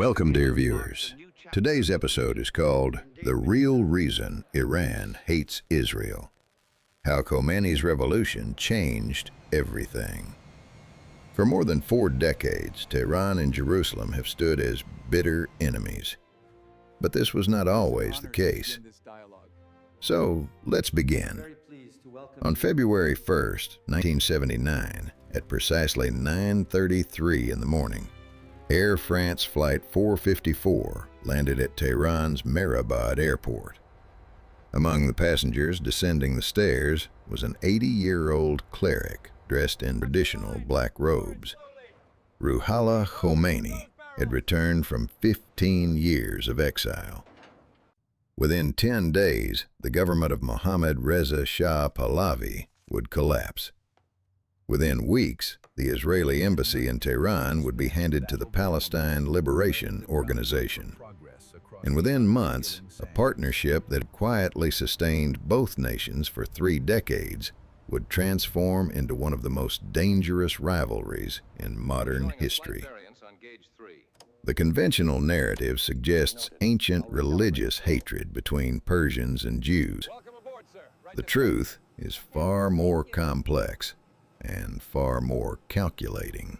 Welcome, dear viewers. Today's episode is called The Real Reason Iran Hates Israel: How Khomeini's revolution changed everything. For more than 4 decades, Tehran and Jerusalem have stood as bitter enemies. But this was not always the case. So, let's begin. On February 1st, 1979, at precisely 9:33 in the morning, Air France Flight 454 landed at Tehran's Mehrabad airport. Among the passengers descending the stairs was an 80-year-old cleric dressed in traditional black robes. Ruhollah Khomeini had returned from 15 years of exile. Within 10 days, the government of Mohammad Reza Shah Pahlavi would collapse. Within weeks, the Israeli embassy in Tehran would be handed to the Palestine Liberation Organization. And within months, a partnership that quietly sustained both nations for 3 decades would transform into one of the most dangerous rivalries in modern history. The conventional narrative suggests ancient religious hatred between Persians and Jews. The truth is far more complex and far more calculating.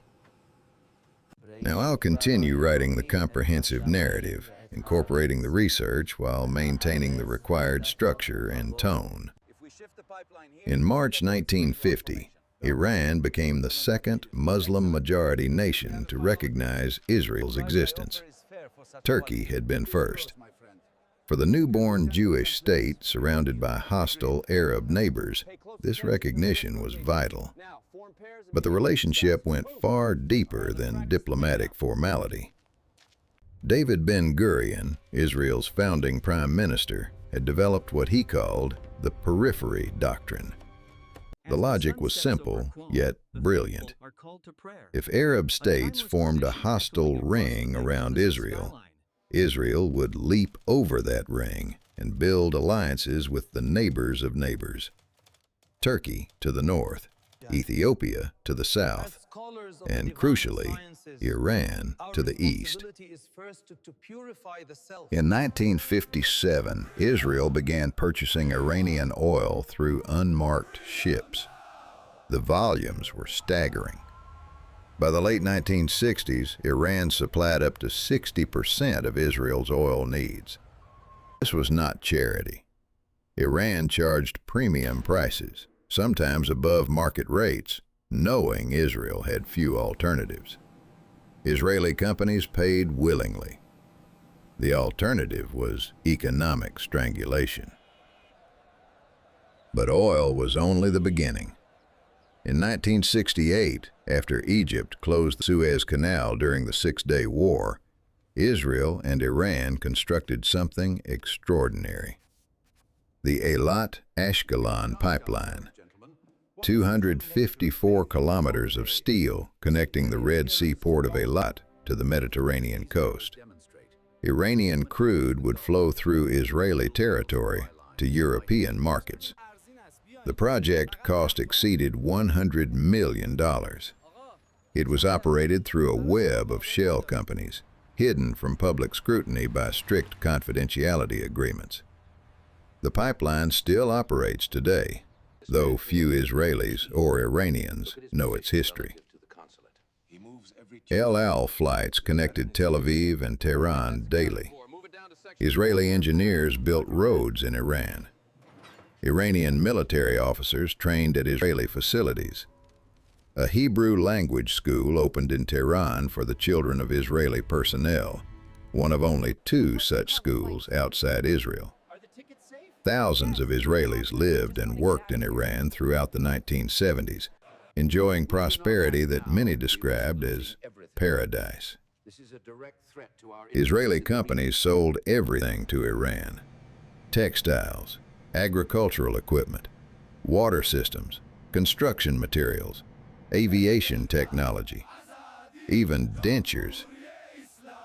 Now, I'll continue writing the comprehensive narrative, incorporating the research while maintaining the required structure and tone. In March 1950, Iran became the second Muslim-majority nation to recognize Israel's existence. Turkey had been first. For the newborn Jewish state surrounded by hostile Arab neighbors, this recognition was vital. But the relationship went far deeper than diplomatic formality. David Ben-Gurion, Israel's founding prime minister, had developed what he called the Periphery Doctrine. The logic was simple, yet brilliant. If Arab states formed a hostile ring around Israel, Israel would leap over that ring and build alliances with the neighbors of neighbors. Turkey to the north, Ethiopia to the south, and crucially, Iran to the east. In 1957, Israel began purchasing Iranian oil through unmarked ships. The volumes were staggering. By the late 1960s, Iran supplied up to 60% of Israel's oil needs. This was not charity. Iran charged premium prices, sometimes above market rates, knowing Israel had few alternatives. Israeli companies paid willingly. The alternative was economic strangulation. But oil was only the beginning. In 1968, after Egypt closed the Suez Canal during the Six-Day War, Israel and Iran constructed something extraordinary: the Eilat-Ashkelon pipeline. 254 kilometers of steel connecting the Red Sea port of Eilat to the Mediterranean coast. Iranian crude would flow through Israeli territory to European markets. The project cost exceeded $100 million. It was operated through a web of shell companies, hidden from public scrutiny by strict confidentiality agreements. The pipeline still operates today, though few Israelis or Iranians know its history. El Al flights connected Tel Aviv and Tehran daily. Israeli engineers built roads in Iran. Iranian military officers trained at Israeli facilities. A Hebrew language school opened in Tehran for the children of Israeli personnel, one of only 2 such schools outside Israel. Thousands of Israelis lived and worked in Iran throughout the 1970s, enjoying prosperity that many described as paradise. Israeli companies sold everything to Iran: textiles, agricultural equipment, water systems, construction materials, aviation technology, even dentures.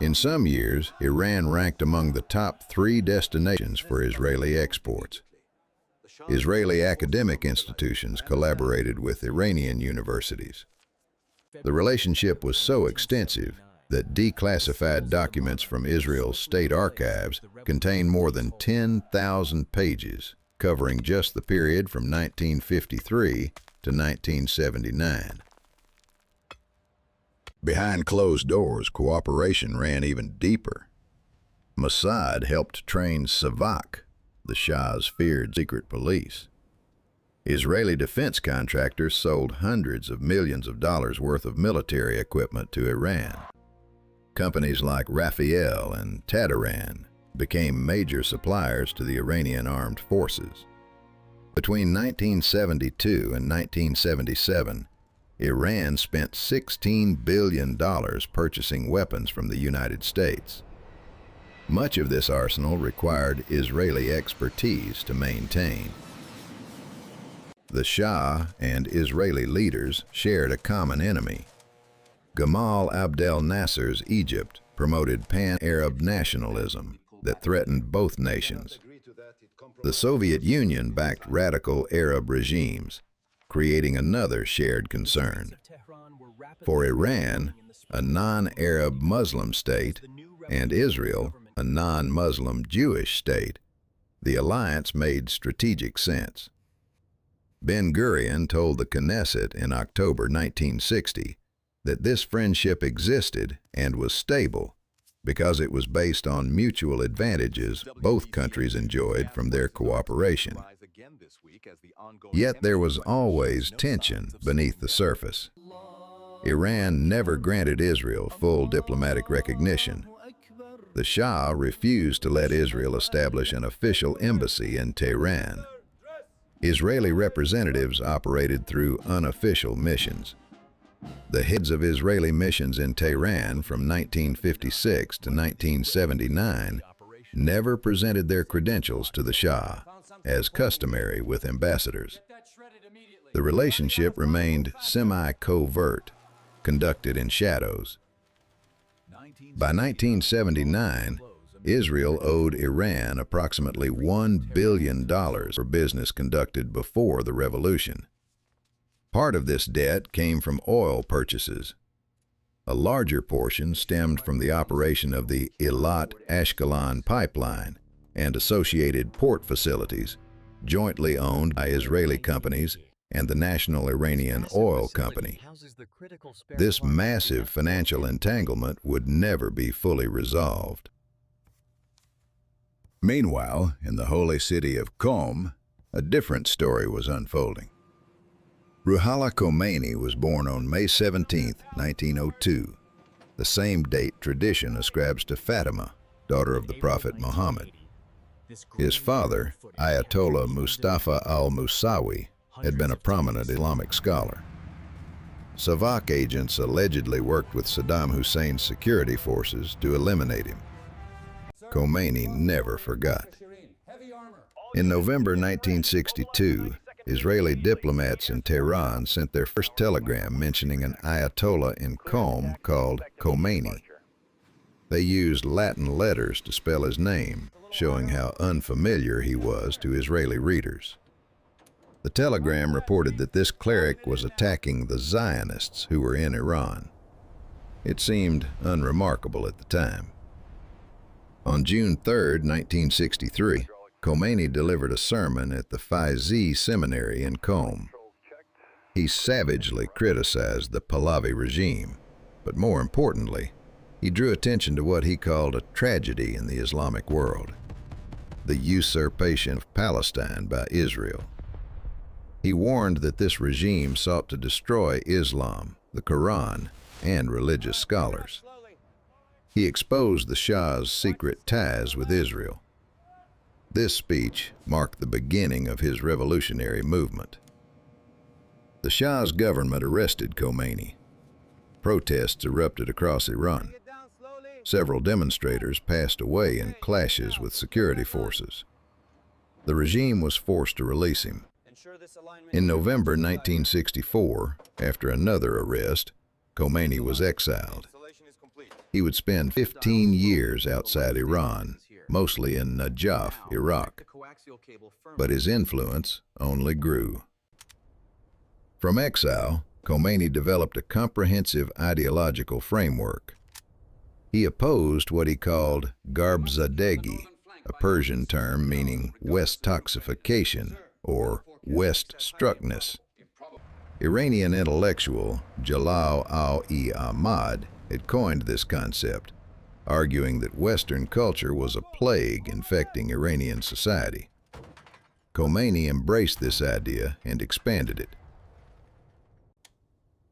In some years, Iran ranked among the top 3 destinations for Israeli exports. Israeli academic institutions collaborated with Iranian universities. The relationship was so extensive, that declassified documents from Israel's state archives contain more than 10,000 pages, covering just the period from 1953 to 1979. Behind closed doors, cooperation ran even deeper. Mossad helped train Savak, the Shah's feared secret police. Israeli defense contractors sold hundreds of millions of dollars worth of military equipment to Iran. Companies like Raphael and Tehran became major suppliers to the Iranian armed forces. Between 1972 and 1977, Iran spent $16 billion purchasing weapons from the United States. Much of this arsenal required Israeli expertise to maintain. The Shah and Israeli leaders shared a common enemy. Gamal Abdel Nasser's Egypt promoted pan-Arab nationalism that threatened both nations. The Soviet Union backed radical Arab regimes, creating another shared concern. For Iran, a non-Arab Muslim state, and Israel, a non-Muslim Jewish state, the alliance made strategic sense. Ben-Gurion told the Knesset in October 1960 that this friendship existed and was stable because it was based on mutual advantages both countries enjoyed from their cooperation. Yet there was always tension beneath the surface. Iran never granted Israel full diplomatic recognition. The Shah refused to let Israel establish an official embassy in Tehran. Israeli representatives operated through unofficial missions. The heads of Israeli missions in Tehran from 1956 to 1979 never presented their credentials to the Shah, as customary with ambassadors. The relationship remained semi-covert, conducted in shadows. By 1979, Israel owed Iran approximately $1 billion for business conducted before the revolution. Part of this debt came from oil purchases. A larger portion stemmed from the operation of the Eilat-Ashkelon pipeline and associated port facilities, jointly owned by Israeli companies and the National Iranian Oil Company. This massive financial entanglement would never be fully resolved. Meanwhile, in the holy city of Qom, a different story was unfolding. Ruhollah Khomeini was born on May 17, 1902, the same date tradition ascribes to Fatima, daughter of the Prophet Muhammad. His father, Ayatollah Mustafa al-Musawi, had been a prominent Islamic scholar. Savak agents allegedly worked with Saddam Hussein's security forces to eliminate him. Khomeini never forgot. In November 1962, Israeli diplomats in Tehran sent their first telegram mentioning an Ayatollah in Qom called Khomeini. They used Latin letters to spell his name, showing how unfamiliar he was to Israeli readers. The telegram reported that this cleric was attacking the Zionists who were in Iran. It seemed unremarkable at the time. On June 3, 1963, Khomeini delivered a sermon at the Faqih seminary in Qom. He savagely criticized the Pahlavi regime, but more importantly, he drew attention to what he called a tragedy in the Islamic world: the usurpation of Palestine by Israel. He warned that this regime sought to destroy Islam, the Quran, and religious scholars. He exposed the Shah's secret ties with Israel. This speech marked the beginning of his revolutionary movement. The Shah's government arrested Khomeini. Protests erupted across Iran. Several demonstrators passed away in clashes with security forces. The regime was forced to release him. In November 1964, after another arrest, Khomeini was exiled. He would spend 15 years outside Iran, mostly in Najaf, Iraq. But his influence only grew. From exile, Khomeini developed a comprehensive ideological framework. He opposed what he called garbzadegi, a Persian term meaning West-toxification or West-struckness. Iranian intellectual Jalal al-Ahmad had coined this concept, arguing that Western culture was a plague infecting Iranian society. Khomeini embraced this idea and expanded it.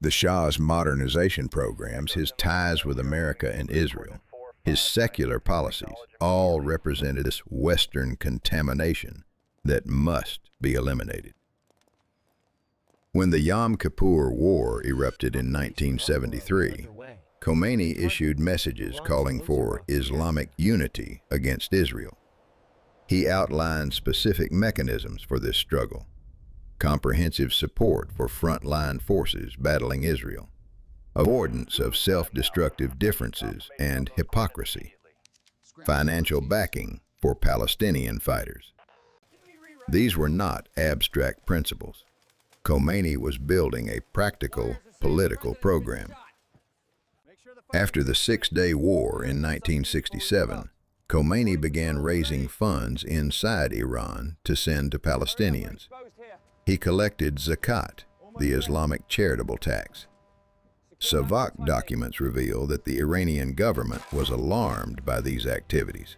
The Shah's modernization programs, his ties with America and Israel, his secular policies, all represented this Western contamination that must be eliminated. When the Yom Kippur War erupted in 1973, Khomeini issued messages calling for Islamic unity against Israel. He outlined specific mechanisms for this struggle: comprehensive support for frontline forces battling Israel, avoidance of self-destructive differences and hypocrisy, financial backing for Palestinian fighters. These were not abstract principles. Khomeini was building a practical political program. After the Six-Day War in 1967, Khomeini began raising funds inside Iran to send to Palestinians. He collected zakat, the Islamic charitable tax. Savak documents reveal that the Iranian government was alarmed by these activities.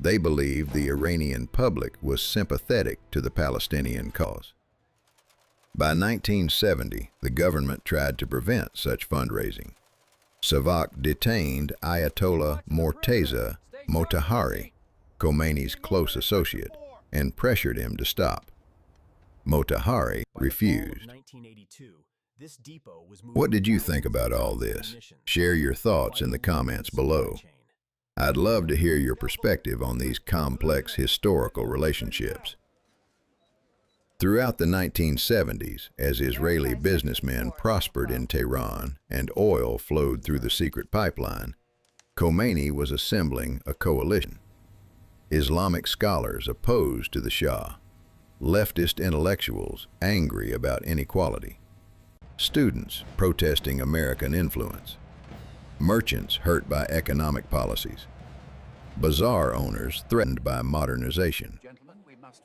They believed the Iranian public was sympathetic to the Palestinian cause. By 1970, the government tried to prevent such fundraising. Savak detained Ayatollah Morteza Motahari, Khomeini's close associate, and pressured him to stop. Motahari refused. What did you think about all this? Share your thoughts in the comments below. I'd love to hear your perspective on these complex historical relationships. Throughout the 1970s, as Israeli businessmen prospered in Tehran and oil flowed through the secret pipeline, Khomeini was assembling a coalition. Islamic scholars opposed to the Shah, leftist intellectuals angry about inequality, students protesting American influence, merchants hurt by economic policies, bazaar owners threatened by modernization.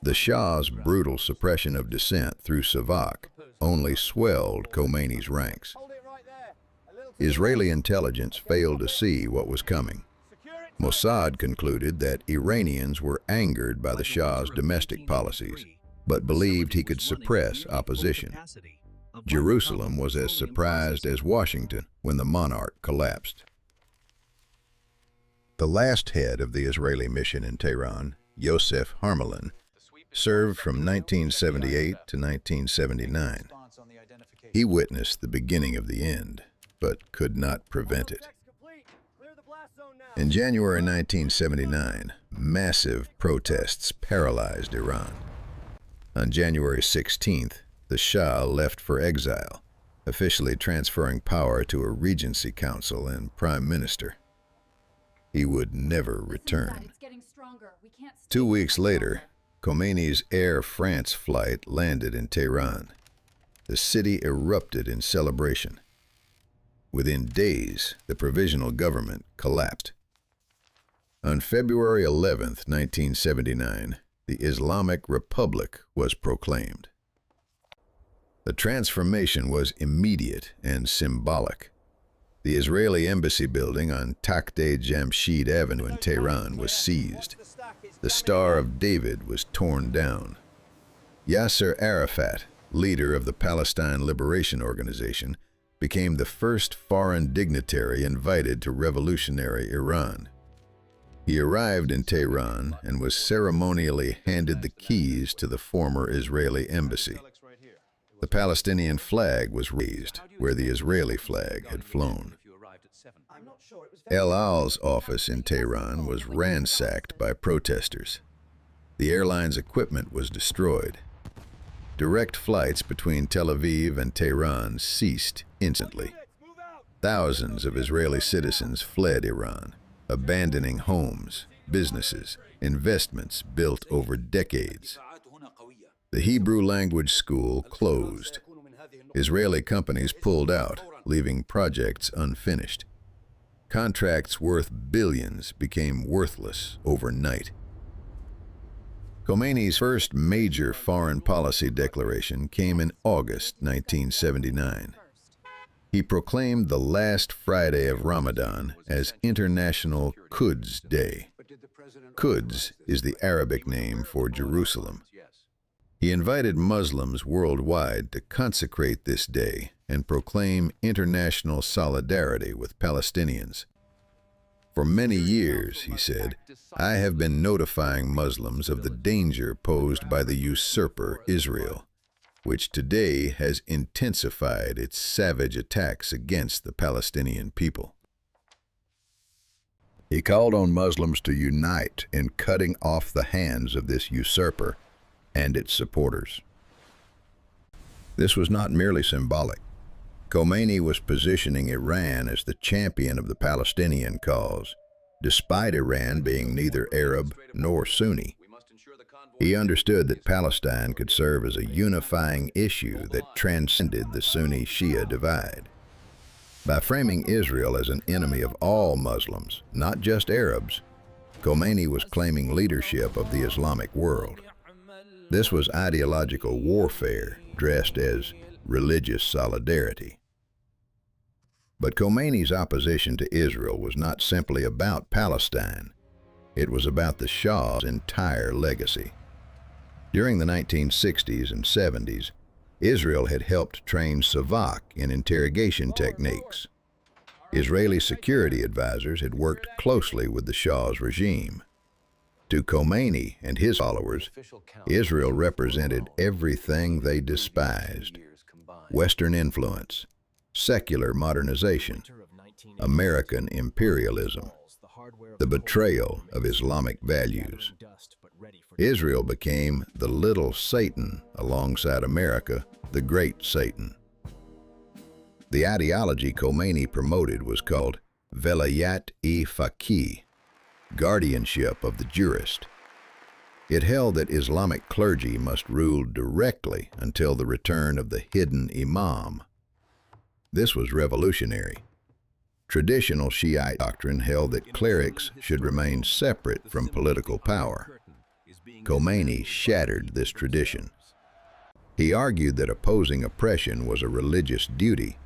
The Shah's brutal suppression of dissent through Savak only swelled Khomeini's ranks. Israeli intelligence failed to see what was coming. Mossad concluded that Iranians were angered by the Shah's domestic policies, but believed he could suppress opposition. Jerusalem was as surprised as Washington when the monarch collapsed. The last head of the Israeli mission in Tehran, Yosef Harmelan, served from 1978 to 1979. He witnessed the beginning of the end, but could not prevent it. In January 1979, massive protests paralyzed Iran. On January 16th, the Shah left for exile, officially transferring power to a regency council and prime minister. He would never return. 2 weeks later, Khomeini's Air France flight landed in Tehran. The city erupted in celebration. Within days, the provisional government collapsed. On February 11, 1979, the Islamic Republic was proclaimed. The transformation was immediate and symbolic. The Israeli embassy building on Takht-e Jamshid Avenue in Tehran was seized. The Star of David was torn down. Yasser Arafat, leader of the Palestine Liberation Organization, became the first foreign dignitary invited to revolutionary Iran. He arrived in Tehran and was ceremonially handed the keys to the former Israeli embassy. The Palestinian flag was raised where the Israeli flag had flown. El Al's office in Tehran was ransacked by protesters. The airline's equipment was destroyed. Direct flights between Tel Aviv and Tehran ceased instantly. Thousands of Israeli citizens fled Iran, abandoning homes, businesses, investments built over decades. The Hebrew language school closed. Israeli companies pulled out, leaving projects unfinished. Contracts worth billions became worthless overnight. Khomeini's first major foreign policy declaration came in August 1979. He proclaimed the last Friday of Ramadan as International Quds Day. Quds is the Arabic name for Jerusalem. He invited Muslims worldwide to consecrate this day and proclaim international solidarity with Palestinians. For many years, he said, I have been notifying Muslims of the danger posed by the usurper Israel, which today has intensified its savage attacks against the Palestinian people. He called on Muslims to unite in cutting off the hands of this usurper and its supporters. This was not merely symbolic. Khomeini was positioning Iran as the champion of the Palestinian cause, despite Iran being neither Arab nor Sunni. He understood that Palestine could serve as a unifying issue that transcended the Sunni-Shia divide. By framing Israel as an enemy of all Muslims, not just Arabs, Khomeini was claiming leadership of the Islamic world. This was ideological warfare dressed as religious solidarity. But Khomeini's opposition to Israel was not simply about Palestine. It was about the Shah's entire legacy. During the 1960s and 70s, Israel had helped train Savak in interrogation techniques. Israeli security advisors had worked closely with the Shah's regime. To Khomeini and his followers, Israel represented everything they despised: Western influence, secular modernization, American imperialism, the betrayal of Islamic values. Israel became the little Satan alongside America, the great Satan. The ideology Khomeini promoted was called Velayat-e Faqih, Guardianship of the Jurist. It held that Islamic clergy must rule directly until the return of the hidden imam. This was revolutionary. Traditional Shiite doctrine held that clerics should remain separate from political power. Khomeini shattered this tradition. He argued that opposing oppression was a religious duty,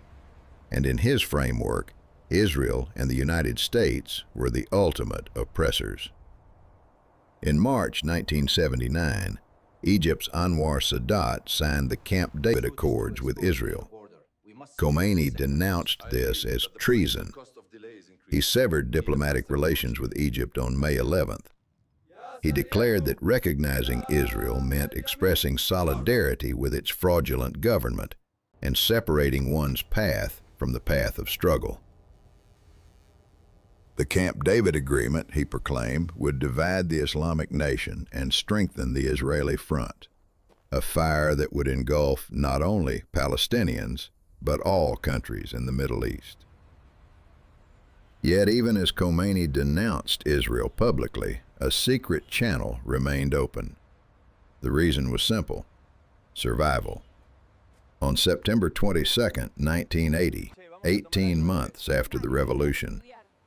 and in his framework, Israel and the United States were the ultimate oppressors. In March 1979, Egypt's Anwar Sadat signed the Camp David Accords with Israel. Khomeini denounced this as treason. He severed diplomatic relations with Egypt on May 11th. He declared that recognizing Israel meant expressing solidarity with its fraudulent government and separating one's path from the path of struggle. The Camp David Agreement, he proclaimed, would divide the Islamic nation and strengthen the Israeli front, a fire that would engulf not only Palestinians, but all countries in the Middle East. Yet even as Khomeini denounced Israel publicly, a secret channel remained open. The reason was simple: survival. On September 22, 1980, 18 months after the revolution,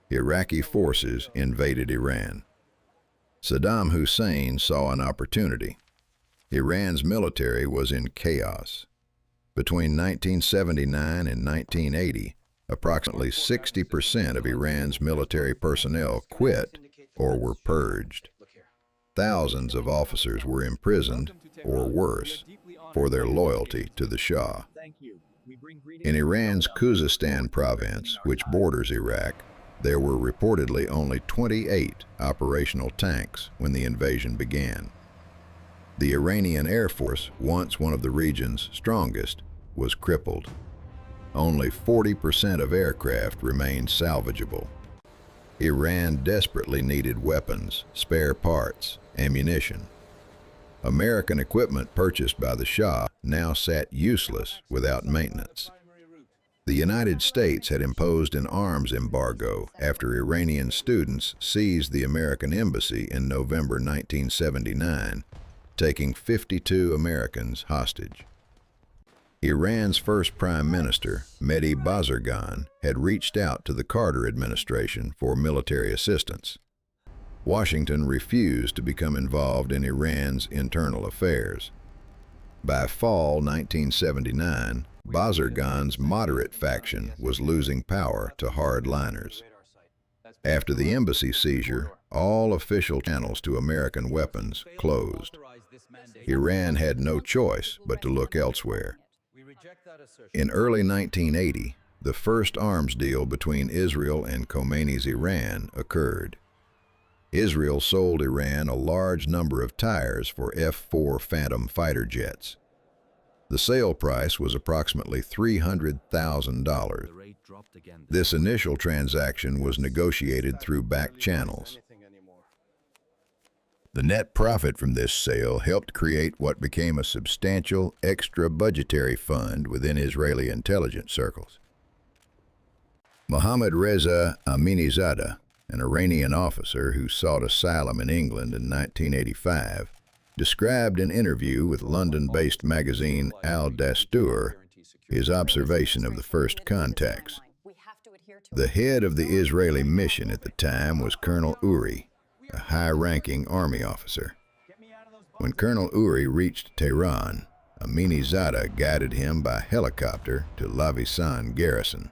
Iraqi forces invaded Iran. Saddam Hussein saw an opportunity. Iran's military was in chaos. Between 1979 and 1980, approximately 60% of Iran's military personnel quit or were purged. Thousands of officers were imprisoned, or worse, for their loyalty to the Shah. In Iran's Khuzestan province, which borders Iraq, there were reportedly only 28 operational tanks when the invasion began. The Iranian Air Force, once one of the region's strongest, was crippled. Only 40% of aircraft remained salvageable. Iran desperately needed weapons, spare parts, ammunition. American equipment purchased by the Shah now sat useless without maintenance. The United States had imposed an arms embargo after Iranian students seized the American embassy in November 1979, taking 52 Americans hostage. Iran's first prime minister, Mehdi Bazargan, had reached out to the Carter administration for military assistance. Washington refused to become involved in Iran's internal affairs. By fall 1979, Bazargan's moderate faction was losing power to hardliners. After the embassy seizure, all official channels to American weapons closed. Iran had no choice but to look elsewhere. In early 1980, the first arms deal between Israel and Khomeini's Iran occurred. Israel sold Iran a large number of tires for F-4 Phantom fighter jets. The sale price was approximately $300,000. This initial transaction was negotiated through back channels. The net profit from this sale helped create what became a substantial extra budgetary fund within Israeli intelligence circles. Mohammad Reza Aminizadeh, an Iranian officer who sought asylum in England in 1985, described in an interview with London-based magazine Al-Dastur his observation of the first contacts. The head of the Israeli mission at the time was Colonel Uri, a high-ranking army officer. When Colonel Uri reached Tehran, Aminizadeh guided him by helicopter to Lavisan garrison.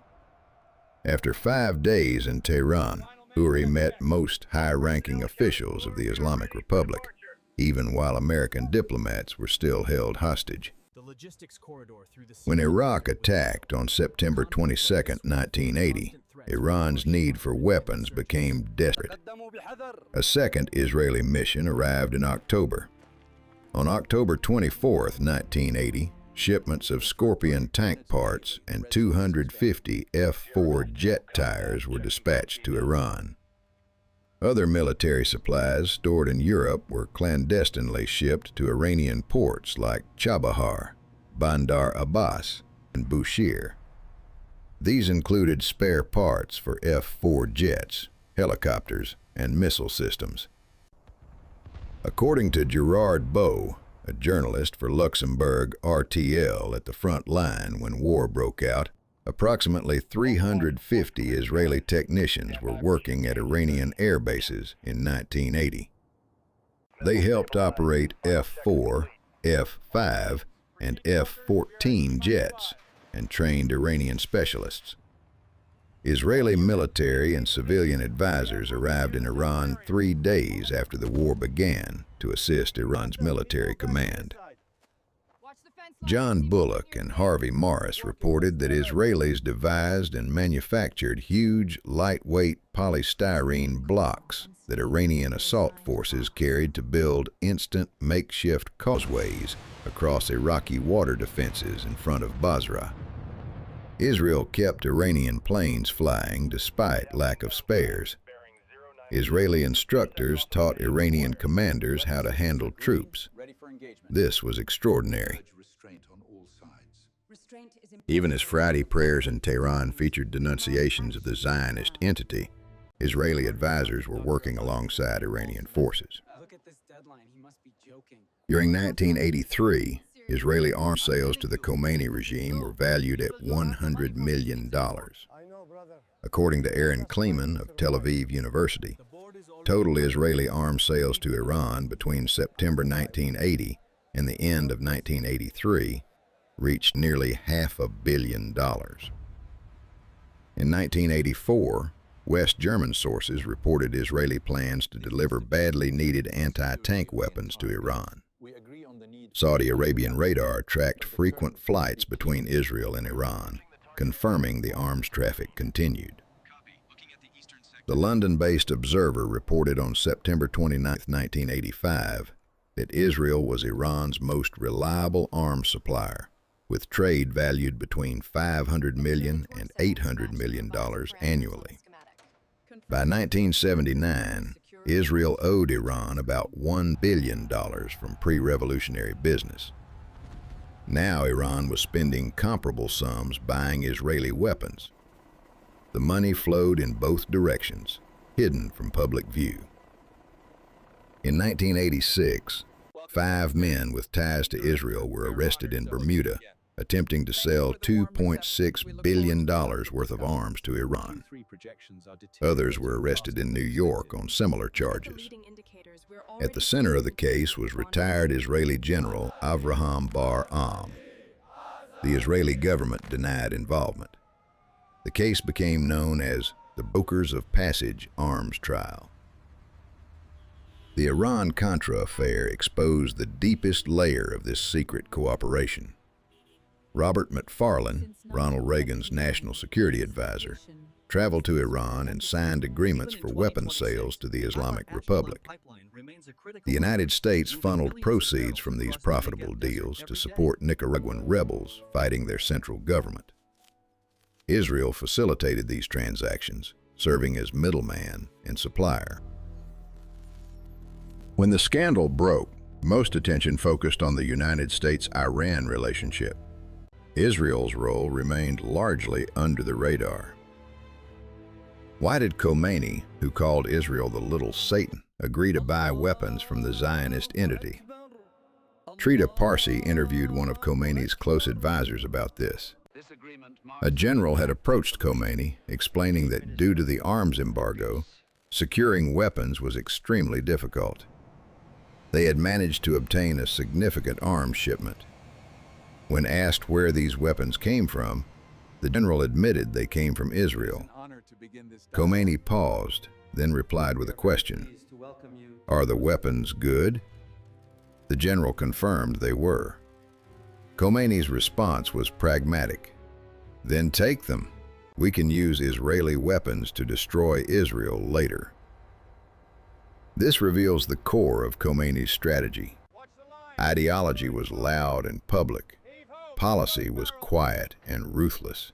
After 5 days in Tehran, Uri met most high-ranking officials of the Islamic Republic, even while American diplomats were still held hostage. When Iraq attacked on September 22, 1980, Iran's need for weapons became desperate. A second Israeli mission arrived in October. On October 24, 1980, shipments of Scorpion tank parts and 250 F-4 jet tires were dispatched to Iran. Other military supplies stored in Europe were clandestinely shipped to Iranian ports like Chabahar, Bandar Abbas, and Bushehr. These included spare parts for F-4 jets, helicopters, and missile systems. According to Gerard Beau, a journalist for Luxembourg RTL at the front line when war broke out, approximately 350 Israeli technicians were working at Iranian air bases in 1980. They helped operate F-4, F-5, and F-14 jets and trained Iranian specialists. Israeli military and civilian advisors arrived in Iran 3 days after the war began to assist Iran's military command. John Bullock and Harvey Morris reported that Israelis devised and manufactured huge, lightweight polystyrene blocks that Iranian assault forces carried to build instant makeshift causeways across Iraqi water defenses in front of Basra. Israel kept Iranian planes flying despite lack of spares. Israeli instructors taught Iranian commanders how to handle troops. This was extraordinary. Even as Friday prayers in Tehran featured denunciations of the Zionist entity, Israeli advisors were working alongside Iranian forces. During 1983, Israeli arms sales to the Khomeini regime were valued at $100 million. According to Aaron Kleeman of Tel Aviv University, total Israeli arms sales to Iran between September 1980 and the end of 1983 reached nearly $500 million. In 1984, West German sources reported Israeli plans to deliver badly needed anti-tank weapons to Iran. Saudi Arabian radar tracked frequent flights between Israel and Iran, confirming the arms traffic continued. The London-based Observer reported on September 29, 1985, that Israel was Iran's most reliable arms supplier, with trade valued between $500 million and $800 million annually. By 1979, Israel owed Iran about $1 billion from pre-revolutionary business. Now Iran was spending comparable sums buying Israeli weapons. The money flowed in both directions, hidden from public view. In 1986, 5 men with ties to Israel were arrested in Bermuda attempting to sell $2.6 billion worth of arms to Iran. Others were arrested in New York on similar charges. At the center of the case was retired Israeli General Avraham Bar-Am. The Israeli government denied involvement. The case became known as the Brokers of Passage arms trial. The Iran-Contra affair exposed the deepest layer of this secret cooperation. Robert McFarlane, Ronald Reagan's national security advisor, traveled to Iran and signed agreements for weapons sales to the Islamic Republic. The United States funneled proceeds from these profitable deals to support Nicaraguan rebels fighting their central government. Israel facilitated these transactions, serving as middleman and supplier. When the scandal broke, most attention focused on the United States-Iran relationship. Israel's role remained largely under the radar. Why did Khomeini, who called Israel the Little Satan, agree to buy weapons from the Zionist entity? Trita Parsi interviewed one of Khomeini's close advisors about this. A general had approached Khomeini, explaining that due to the arms embargo, securing weapons was extremely difficult. They had managed to obtain a significant arms shipment. When asked where these weapons came from, the general admitted they came from Israel. Khomeini paused, then replied with a question. "Are the weapons good?" The general confirmed they were. Khomeini's response was pragmatic. "Then take them. We can use Israeli weapons to destroy Israel later." This reveals the core of Khomeini's strategy. Ideology was loud and public. Policy was quiet and ruthless.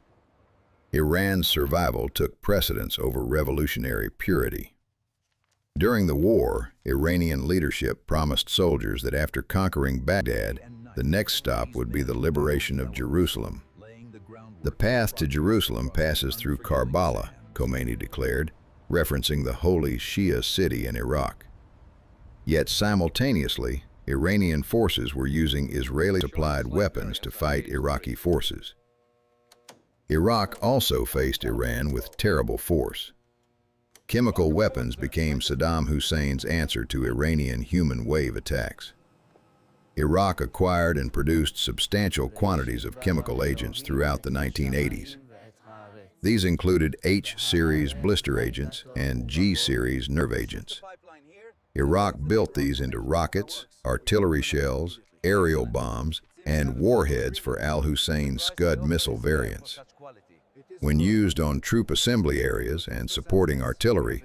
Iran's survival took precedence over revolutionary purity. During the war, Iranian leadership promised soldiers that after conquering Baghdad, the next stop would be the liberation of Jerusalem. "The path to Jerusalem passes through Karbala," Khomeini declared, referencing the holy Shia city in Iraq. Yet simultaneously, Iranian forces were using Israeli-supplied weapons to fight Iraqi forces. Iraq also faced Iran with terrible force. Chemical weapons became Saddam Hussein's answer to Iranian human wave attacks. Iraq acquired and produced substantial quantities of chemical agents throughout the 1980s. These included H-series blister agents and G-series nerve agents. Iraq built these into rockets, artillery shells, aerial bombs, and warheads for al-Hussein's Scud missile variants. When used on troop assembly areas and supporting artillery,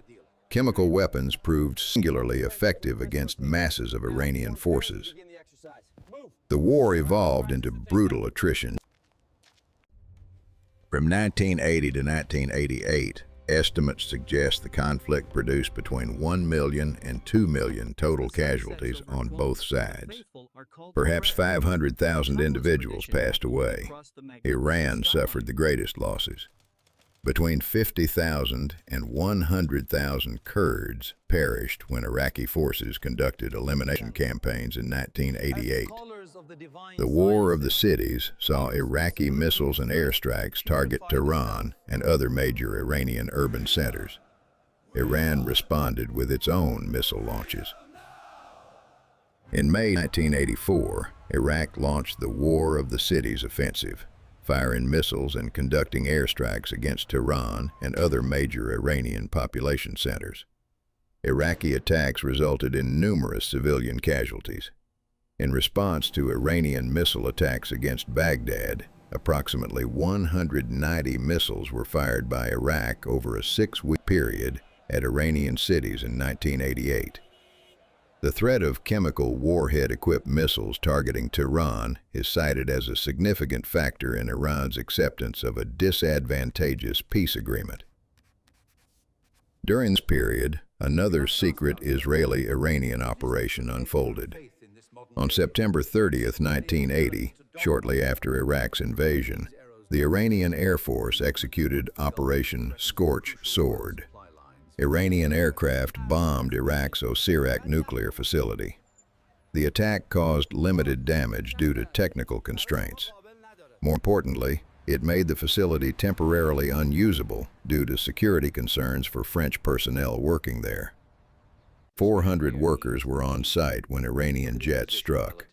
chemical weapons proved singularly effective against masses of Iranian forces. The war evolved into brutal attrition. From 1980 to 1988, estimates suggest the conflict produced between 1 million and 2 million total casualties on both sides. Perhaps 500,000 individuals passed away. Iran suffered the greatest losses. Between 50,000 and 100,000 Kurds perished when Iraqi forces conducted elimination campaigns in 1988. The War of the Cities saw Iraqi missiles and airstrikes target Tehran and other major Iranian urban centers. Iran responded with its own missile launches. In May 1984, Iraq launched the War of the Cities offensive, firing missiles and conducting airstrikes against Tehran and other major Iranian population centers. Iraqi attacks resulted in numerous civilian casualties. In response to Iranian missile attacks against Baghdad, approximately 190 missiles were fired by Iraq over a 6-week period at Iranian cities in 1988. The threat of chemical warhead-equipped missiles targeting Tehran is cited as a significant factor in Iran's acceptance of a disadvantageous peace agreement. During this period, another secret Israeli-Iranian operation unfolded. On September 30, 1980, shortly after Iraq's invasion, the Iranian Air Force executed Operation Scorch Sword. Iranian aircraft bombed Iraq's Osirak nuclear facility. The attack caused limited damage due to technical constraints. More importantly, it made the facility temporarily unusable due to security concerns for French personnel working there. 400 workers were on site when Iranian jets struck.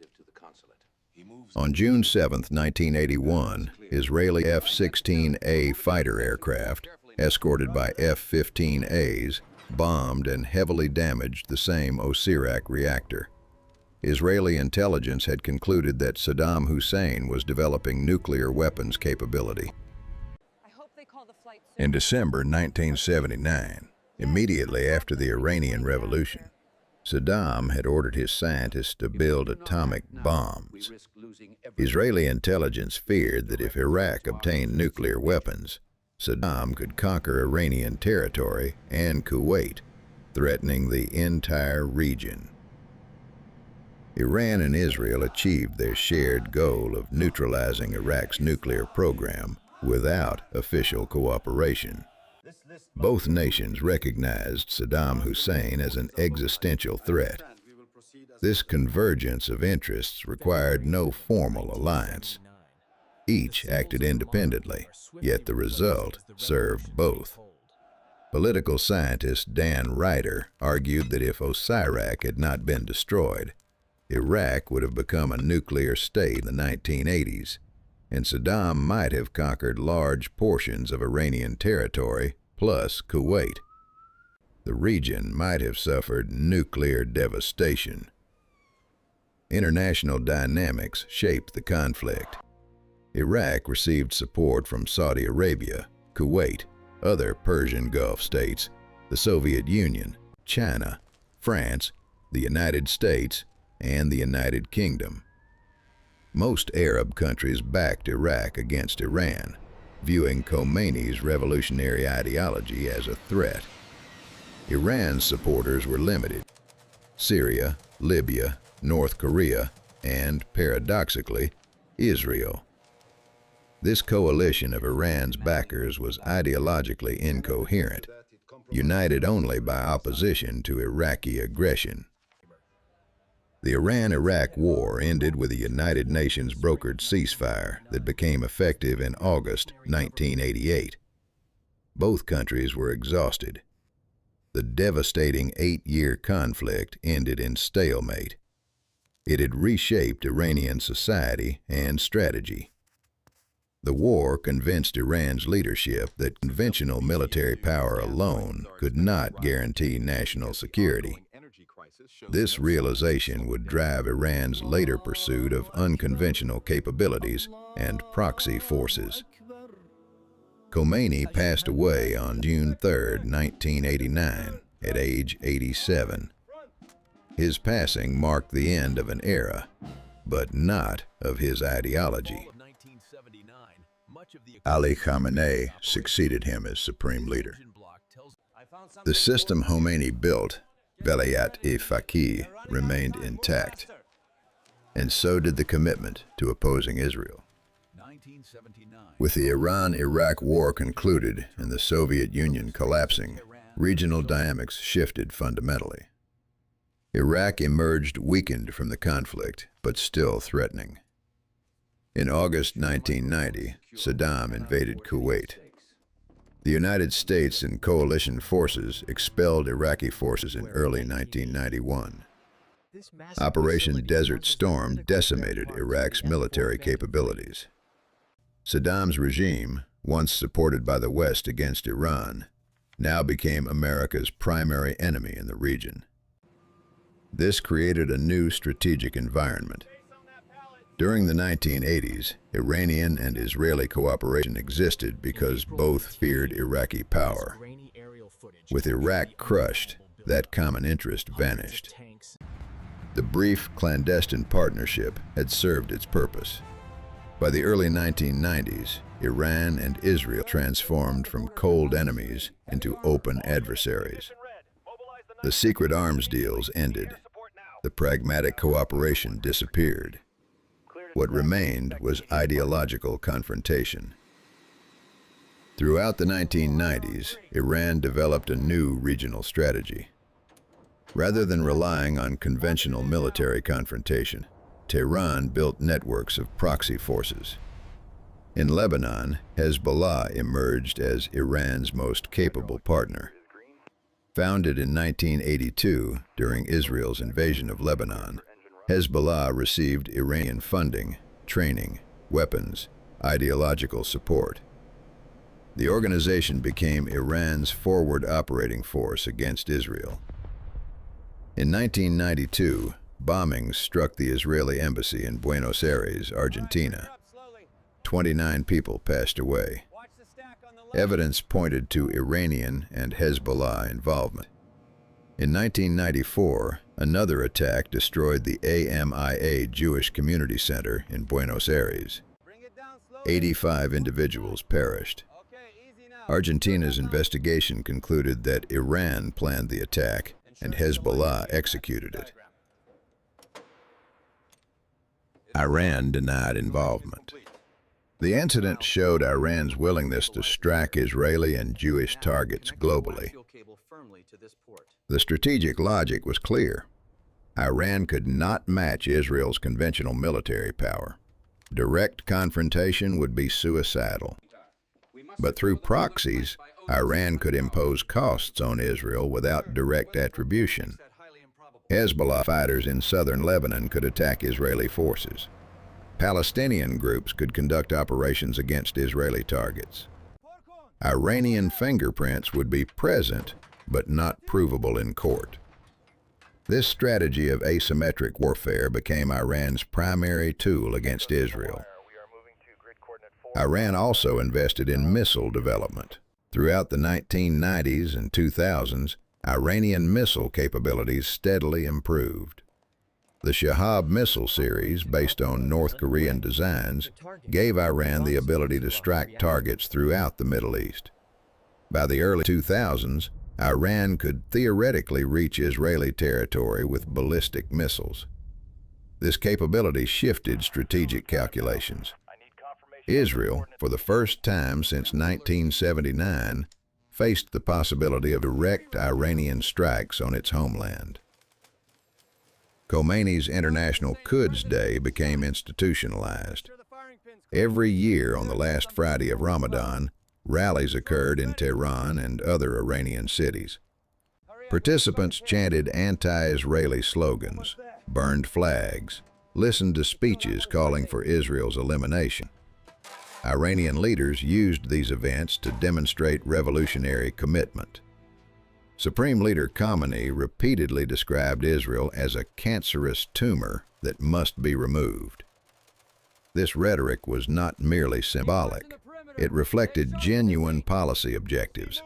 On June 7, 1981, Israeli F-16A fighter aircraft, escorted by F-15As, bombed and heavily damaged the same Osirak reactor. Israeli intelligence had concluded that Saddam Hussein was developing nuclear weapons capability. In December 1979, immediately after the Iranian Revolution, Saddam had ordered his scientists to build atomic bombs. Israeli intelligence feared that if Iraq obtained nuclear weapons, Saddam could conquer Iranian territory and Kuwait, threatening the entire region. Iran and Israel achieved their shared goal of neutralizing Iraq's nuclear program without official cooperation. Both nations recognized Saddam Hussein as an existential threat. This convergence of interests required no formal alliance. Each acted independently, yet the result served both. Political scientist Dan Ryder argued that if Osirak had not been destroyed, Iraq would have become a nuclear state in the 1980s, and Saddam might have conquered large portions of Iranian territory, plus Kuwait. The region might have suffered nuclear devastation. International dynamics shaped the conflict. Iraq received support from Saudi Arabia, Kuwait, other Persian Gulf states, the Soviet Union, China, France, the United States, and the United Kingdom. Most Arab countries backed Iraq against Iran, viewing Khomeini's revolutionary ideology as a threat. Iran's supporters were limited. Syria, Libya, North Korea, and, paradoxically, Israel. This coalition of Iran's backers was ideologically incoherent, united only by opposition to Iraqi aggression. The Iran-Iraq War ended with a United Nations brokered ceasefire that became effective in August 1988. Both countries were exhausted. The devastating 8-year conflict ended in stalemate. It had reshaped Iranian society and strategy. The war convinced Iran's leadership that conventional military power alone could not guarantee national security. This realization would drive Iran's later pursuit of unconventional capabilities and proxy forces. Khomeini passed away on June 3, 1989, at age 87. His passing marked the end of an era, but not of his ideology. Ali Khamenei succeeded him as supreme leader. The system Khomeini built, Velayat-e Faqih, remained intact, and so did the commitment to opposing Israel. With the Iran-Iraq War concluded and the Soviet Union collapsing, regional dynamics shifted fundamentally. Iraq emerged weakened from the conflict, but still threatening. In August 1990, Saddam invaded Kuwait. The United States and coalition forces expelled Iraqi forces in early 1991. Operation Desert Storm decimated Iraq's military capabilities. Saddam's regime, once supported by the West against Iran, now became America's primary enemy in the region. This created a new strategic environment. During the 1980s, Iranian and Israeli cooperation existed because both feared Iraqi power. With Iraq crushed, that common interest vanished. The brief clandestine partnership had served its purpose. By the early 1990s, Iran and Israel transformed from cold enemies into open adversaries. The secret arms deals ended. The pragmatic cooperation disappeared. What remained was ideological confrontation. Throughout the 1990s, Iran developed a new regional strategy. Rather than relying on conventional military confrontation, Tehran built networks of proxy forces. In Lebanon, Hezbollah emerged as Iran's most capable partner. Founded in 1982 during Israel's invasion of Lebanon, Hezbollah received Iranian funding, training, weapons, ideological support. The organization became Iran's forward operating force against Israel. In 1992, bombings struck the Israeli embassy in Buenos Aires, Argentina. 29 people passed away. Evidence pointed to Iranian and Hezbollah involvement. In 1994, another attack destroyed the AMIA Jewish Community Center in Buenos Aires. 85 individuals perished. Argentina's investigation concluded that Iran planned the attack and Hezbollah executed it. Iran denied involvement. The incident showed Iran's willingness to strike Israeli and Jewish targets globally. The strategic logic was clear. Iran could not match Israel's conventional military power. Direct confrontation would be suicidal. But through proxies, Iran could impose costs on Israel without direct attribution. Hezbollah fighters in southern Lebanon could attack Israeli forces. Palestinian groups could conduct operations against Israeli targets. Iranian fingerprints would be present, but not provable in court. This strategy of asymmetric warfare became Iran's primary tool against Israel. Iran also invested in missile development. Throughout the 1990s and 2000s, Iranian missile capabilities steadily improved. The Shahab missile series, based on North Korean designs, gave Iran the ability to strike targets throughout the Middle East. By the early 2000s, Iran could theoretically reach Israeli territory with ballistic missiles. This capability shifted strategic calculations. Israel, for the first time since 1979, faced the possibility of direct Iranian strikes on its homeland. Khomeini's International Quds Day became institutionalized. Every year on the last Friday of Ramadan, rallies occurred in Tehran and other Iranian cities. Participants chanted anti-Israeli slogans, burned flags, listened to speeches calling for Israel's elimination. Iranian leaders used these events to demonstrate revolutionary commitment. Supreme Leader Khamenei repeatedly described Israel as a cancerous tumor that must be removed. This rhetoric was not merely symbolic. It reflected genuine policy objectives.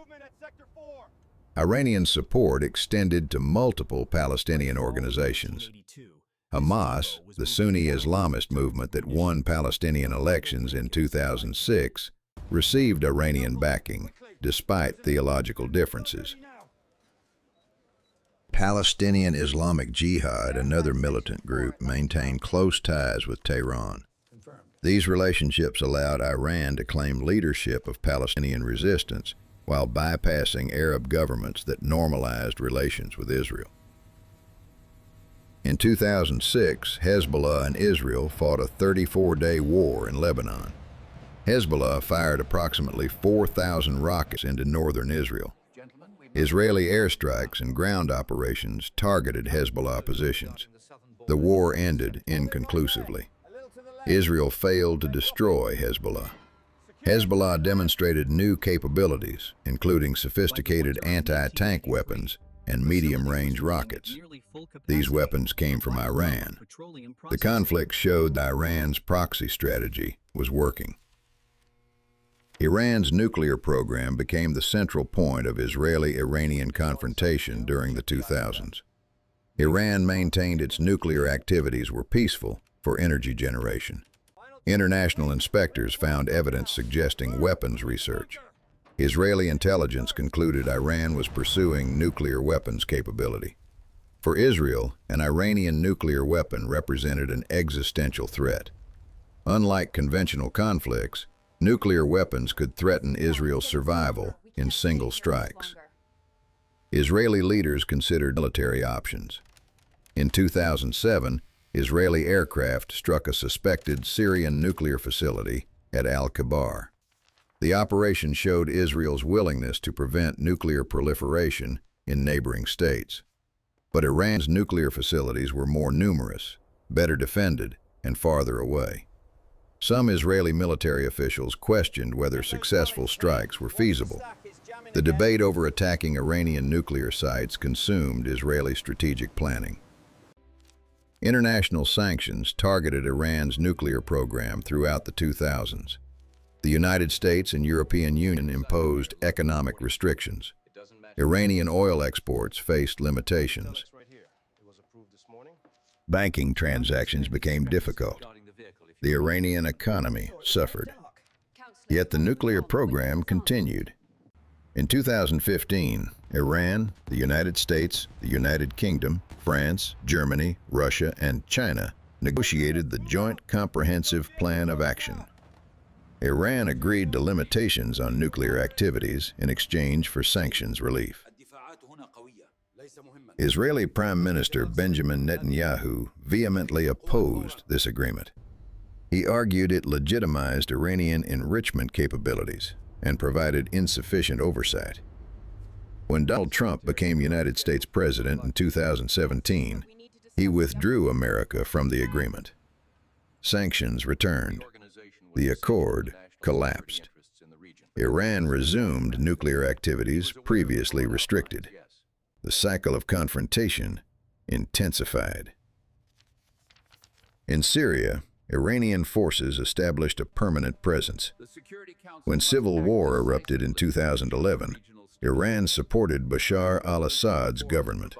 Iranian support extended to multiple Palestinian organizations. Hamas, the Sunni Islamist movement that won Palestinian elections in 2006, received Iranian backing, despite theological differences. Palestinian Islamic Jihad, another militant group, maintained close ties with Tehran. These relationships allowed Iran to claim leadership of Palestinian resistance while bypassing Arab governments that normalized relations with Israel. In 2006, Hezbollah and Israel fought a 34-day war in Lebanon. Hezbollah fired approximately 4,000 rockets into northern Israel. Israeli airstrikes and ground operations targeted Hezbollah positions. The war ended inconclusively. Israel failed to destroy Hezbollah. Hezbollah demonstrated new capabilities, including sophisticated anti-tank weapons and medium-range rockets. These weapons came from Iran. The conflict showed that Iran's proxy strategy was working. Iran's nuclear program became the central point of Israeli-Iranian confrontation during the 2000s. Iran maintained its nuclear activities were peaceful for energy generation. International inspectors found evidence suggesting weapons research. Israeli intelligence concluded Iran was pursuing nuclear weapons capability. For Israel, an Iranian nuclear weapon represented an existential threat. Unlike conventional conflicts, nuclear weapons could threaten Israel's survival in single strikes. Israeli leaders considered military options. In 2007, Israeli aircraft struck a suspected Syrian nuclear facility at Al-Kabar. The operation showed Israel's willingness to prevent nuclear proliferation in neighboring states. But Iran's nuclear facilities were more numerous, better defended, and farther away. Some Israeli military officials questioned whether successful strikes were feasible. The debate over attacking Iranian nuclear sites consumed Israeli strategic planning. International sanctions targeted Iran's nuclear program throughout the 2000s. The United States and European Union imposed economic restrictions. Iranian oil exports faced limitations. Banking transactions became difficult. The Iranian economy suffered. Yet the nuclear program continued. In 2015, Iran, the United States, the United Kingdom, France, Germany, Russia, and China negotiated the Joint Comprehensive Plan of Action. Iran agreed to limitations on nuclear activities in exchange for sanctions relief. Israeli Prime Minister Benjamin Netanyahu vehemently opposed this agreement. He argued it legitimized Iranian enrichment capabilities and provided insufficient oversight. When Donald Trump became United States President in 2017, he withdrew America from the agreement. Sanctions returned. The accord collapsed. Iran resumed nuclear activities previously restricted. The cycle of confrontation intensified. In Syria, Iranian forces established a permanent presence. When civil war erupted in 2011, Iran supported Bashar al-Assad's government.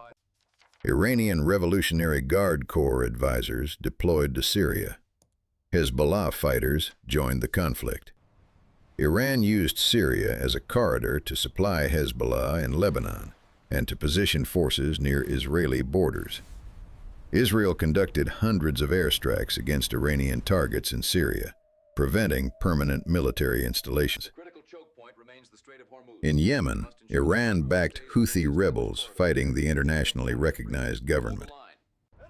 Iranian Revolutionary Guard Corps advisors deployed to Syria. Hezbollah fighters joined the conflict. Iran used Syria as a corridor to supply Hezbollah in Lebanon and to position forces near Israeli borders. Israel conducted hundreds of airstrikes against Iranian targets in Syria, preventing permanent military installations. In Yemen, Iran backed Houthi rebels fighting the internationally recognized government.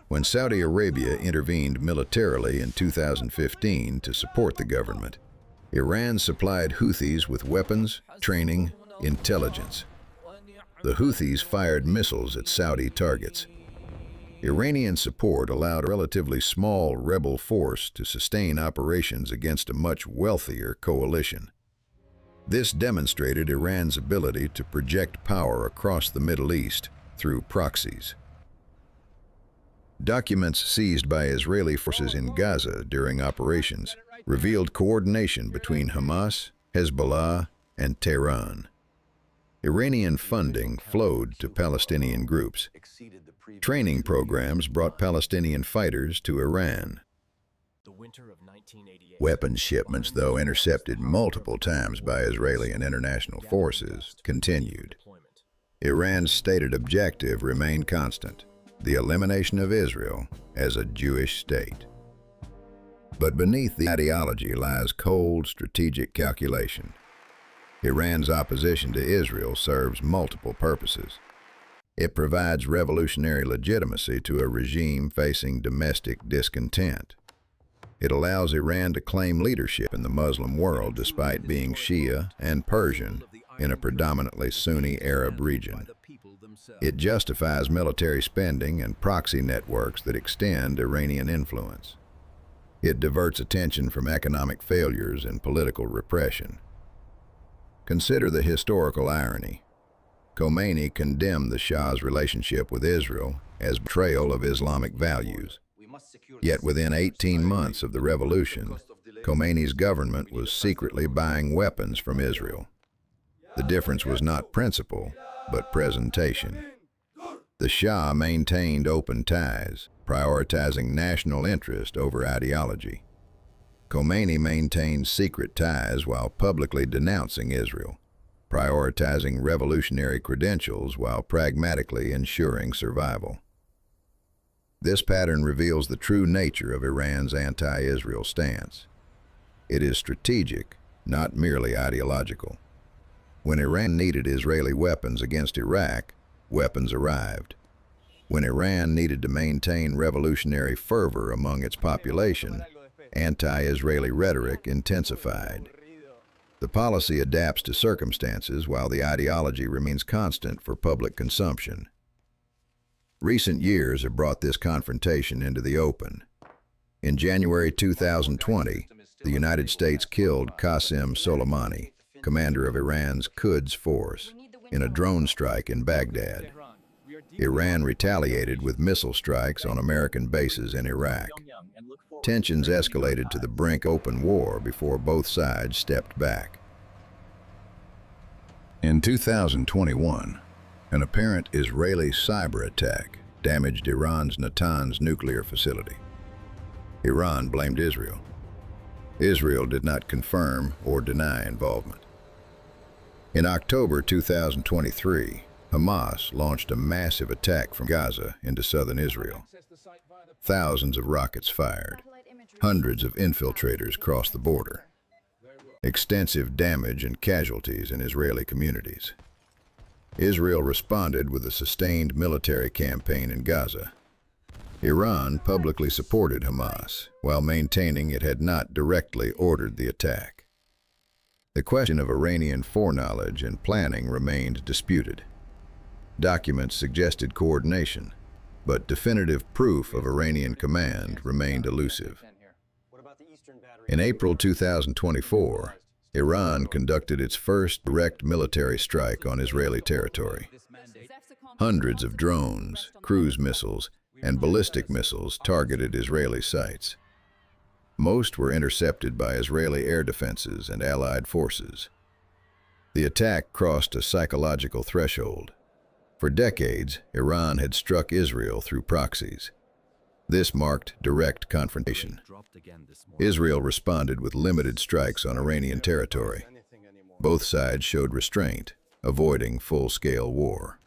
When Saudi Arabia intervened militarily in 2015 to support the government, Iran supplied Houthis with weapons, training, intelligence. The Houthis fired missiles at Saudi targets. Iranian support allowed a relatively small rebel force to sustain operations against a much wealthier coalition. This demonstrated Iran's ability to project power across the Middle East through proxies. Documents seized by Israeli forces in Gaza during operations revealed coordination between Hamas, Hezbollah, and Tehran. Iranian funding flowed to Palestinian groups. Training programs brought Palestinian fighters to Iran. Weapons shipments, though intercepted multiple times by Israeli and international forces, continued. Iran's stated objective remained constant: the elimination of Israel as a Jewish state. But beneath the ideology lies cold strategic calculation. Iran's opposition to Israel serves multiple purposes. It provides revolutionary legitimacy to a regime facing domestic discontent. It allows Iran to claim leadership in the Muslim world despite being Shia and Persian in a predominantly Sunni Arab region. It justifies military spending and proxy networks that extend Iranian influence. It diverts attention from economic failures and political repression. Consider the historical irony. Khomeini condemned the Shah's relationship with Israel as betrayal of Islamic values. Yet within 18 months of the revolution, Khomeini's government was secretly buying weapons from Israel. The difference was not principle, but presentation. The Shah maintained open ties, prioritizing national interest over ideology. Khomeini maintained secret ties while publicly denouncing Israel, prioritizing revolutionary credentials while pragmatically ensuring survival. This pattern reveals the true nature of Iran's anti-Israel stance. It is strategic, not merely ideological. When Iran needed Israeli weapons against Iraq, weapons arrived. When Iran needed to maintain revolutionary fervor among its population, anti-Israeli rhetoric intensified. The policy adapts to circumstances while the ideology remains constant for public consumption. Recent years have brought this confrontation into the open. In January 2020, the United States killed Qasem Soleimani, commander of Iran's Quds force, in a drone strike in Baghdad. Iran retaliated with missile strikes on American bases in Iraq. Tensions escalated to the brink of open war before both sides stepped back. In 2021, an apparent Israeli cyber attack damaged Iran's Natanz nuclear facility. Iran blamed Israel. Israel did not confirm or deny involvement. In October 2023, Hamas launched a massive attack from Gaza into southern Israel. Thousands of rockets fired. Hundreds of infiltrators crossed the border. Extensive damage and casualties in Israeli communities. Israel responded with a sustained military campaign in Gaza. Iran publicly supported Hamas, while maintaining it had not directly ordered the attack. The question of Iranian foreknowledge and planning remained disputed. Documents suggested coordination, but definitive proof of Iranian command remained elusive. In April 2024, Iran conducted its first direct military strike on Israeli territory. Hundreds of drones, cruise missiles, and ballistic missiles targeted Israeli sites. Most were intercepted by Israeli air defenses and allied forces. The attack crossed a psychological threshold. For decades, Iran had struck Israel through proxies. This marked direct confrontation. Israel responded with limited strikes on Iranian territory. Both sides showed restraint, avoiding full-scale war.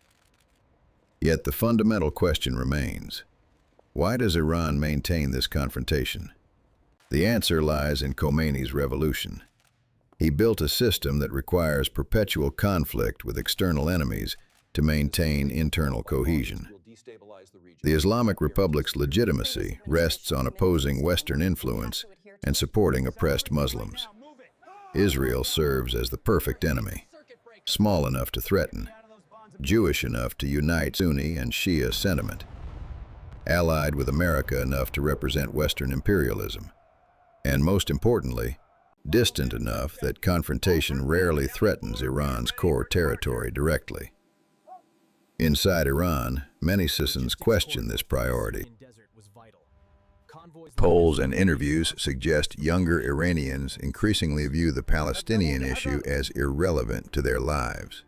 Yet the fundamental question remains: why does Iran maintain this confrontation? The answer lies in Khomeini's revolution. He built a system that requires perpetual conflict with external enemies to maintain internal cohesion. The Islamic Republic's legitimacy rests on opposing Western influence and supporting oppressed Muslims. Israel serves as the perfect enemy, small enough to threaten, Jewish enough to unite Sunni and Shia sentiment, allied with America enough to represent Western imperialism, and most importantly, distant enough that confrontation rarely threatens Iran's core territory directly. Inside Iran, many citizens question this priority. Polls and interviews suggest younger Iranians increasingly view the Palestinian issue as irrelevant to their lives.